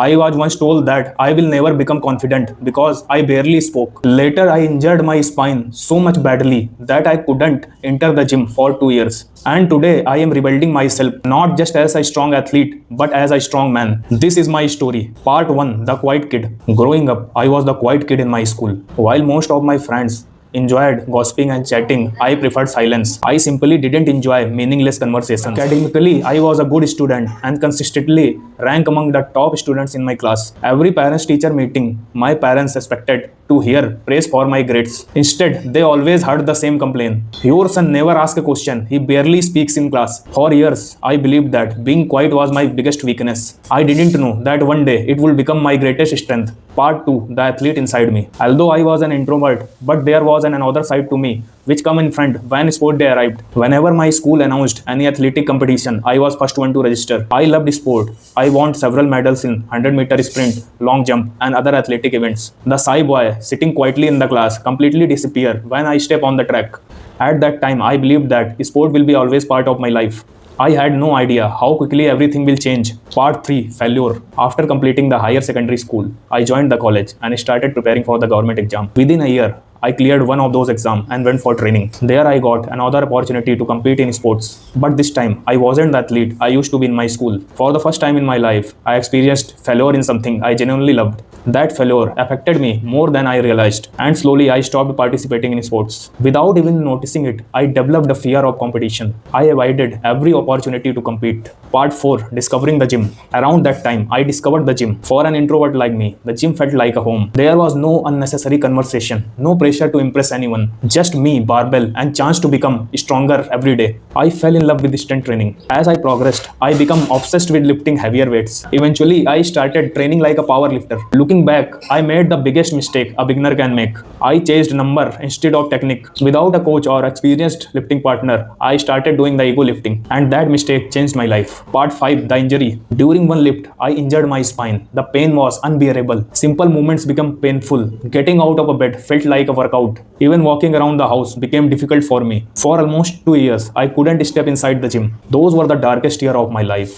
I was once told that I will never become confident because I barely spoke. Later, I injured my spine so much badly that I couldn't enter the gym for 2 years. And today, I am rebuilding myself not just as a strong athlete but as a strong man. This is my story. Part 1: The Quiet Kid. Growing up, I was the quiet kid in my school. While most of my friends enjoyed gossiping and chatting, I preferred silence. I simply didn't enjoy meaningless conversations. Academically, I was a good student and consistently ranked among the top students in my class. Every parents teacher meeting, my parents expected to hear praise for my grades. Instead, they always heard the same complaint. Your son never asks a question, he barely speaks in class. For years, I believed that being quiet was my biggest weakness. I didn't know that one day it would become my greatest strength. Part 2: The Athlete Inside Me. Although I was an introvert, but there was another side to me which come in front when sport day arrived. Whenever my school announced any athletic competition, I was first one to register. I loved sport. I won several medals in 100-meter sprint, long jump, and other athletic events. The shy boy sitting quietly in the class completely disappeared when I step on the track. At that time, I believed that sport will be always part of my life. I had no idea how quickly everything will change. Part 3: Failure. After completing the higher secondary school, I joined the college and started preparing for the government exam. Within a year, I cleared one of those exams and went for training. There I got another opportunity to compete in sports. But this time, I wasn't the athlete I used to be in my school. For the first time in my life, I experienced failure in something I genuinely loved. That failure affected me more than I realized, and slowly I stopped participating in sports. Without even noticing it, I developed a fear of competition. I avoided every opportunity to compete. Part 4: Discovering the Gym. Around that time, I discovered the gym. For an introvert like me, the gym felt like a home. There was no unnecessary conversation, no pressure to impress anyone, just me, barbell, and chance to become stronger every day. I fell in love with strength training. As I progressed, I became obsessed with lifting heavier weights. Eventually, I started training like a power lifter. Looking back, I made the biggest mistake a beginner can make. I chased number instead of technique. Without a coach or experienced lifting partner, I started doing the ego lifting, and that mistake changed my life. Part 5: The Injury. During one lift, I injured my spine. The pain was unbearable. Simple movements became painful. Getting out of a bed felt like a workout. Even walking around the house became difficult for me. For almost 2 years, I couldn't step inside the gym. Those were the darkest years of my life.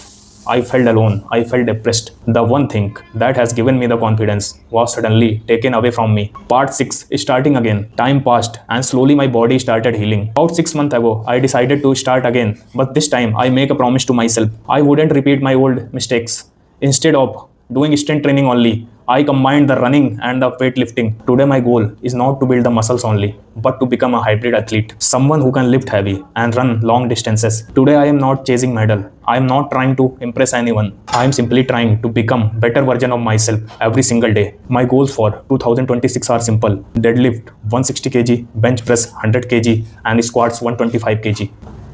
I felt alone. I felt depressed. The one thing that has given me the confidence was suddenly taken away from me. Part 6: Starting Again. Time passed and slowly my body started healing. About 6 months ago, I decided to start again. But this time, I make a promise to myself. I wouldn't repeat my old mistakes. Instead of doing strength training only, I combined the running and the weightlifting. Today my goal is not to build the muscles only, but to become a hybrid athlete. Someone who can lift heavy and run long distances. Today I am not chasing medal. I am not trying to impress anyone. I am simply trying to become better version of myself every single day. My goals for 2026 are simple. Deadlift 160 kg, bench press 100 kg, and squats 125 kg.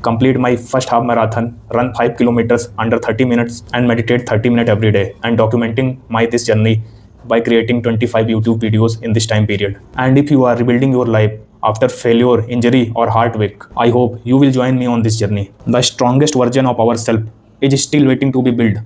Complete my first half marathon, run 5 kilometers under 30 minutes, and meditate 30 minutes every day, and documenting this journey by creating 25 YouTube videos in this time period. And if you are rebuilding your life after failure, injury, or heartbreak, I hope you will join me on this journey. The strongest version of ourselves is still waiting to be built.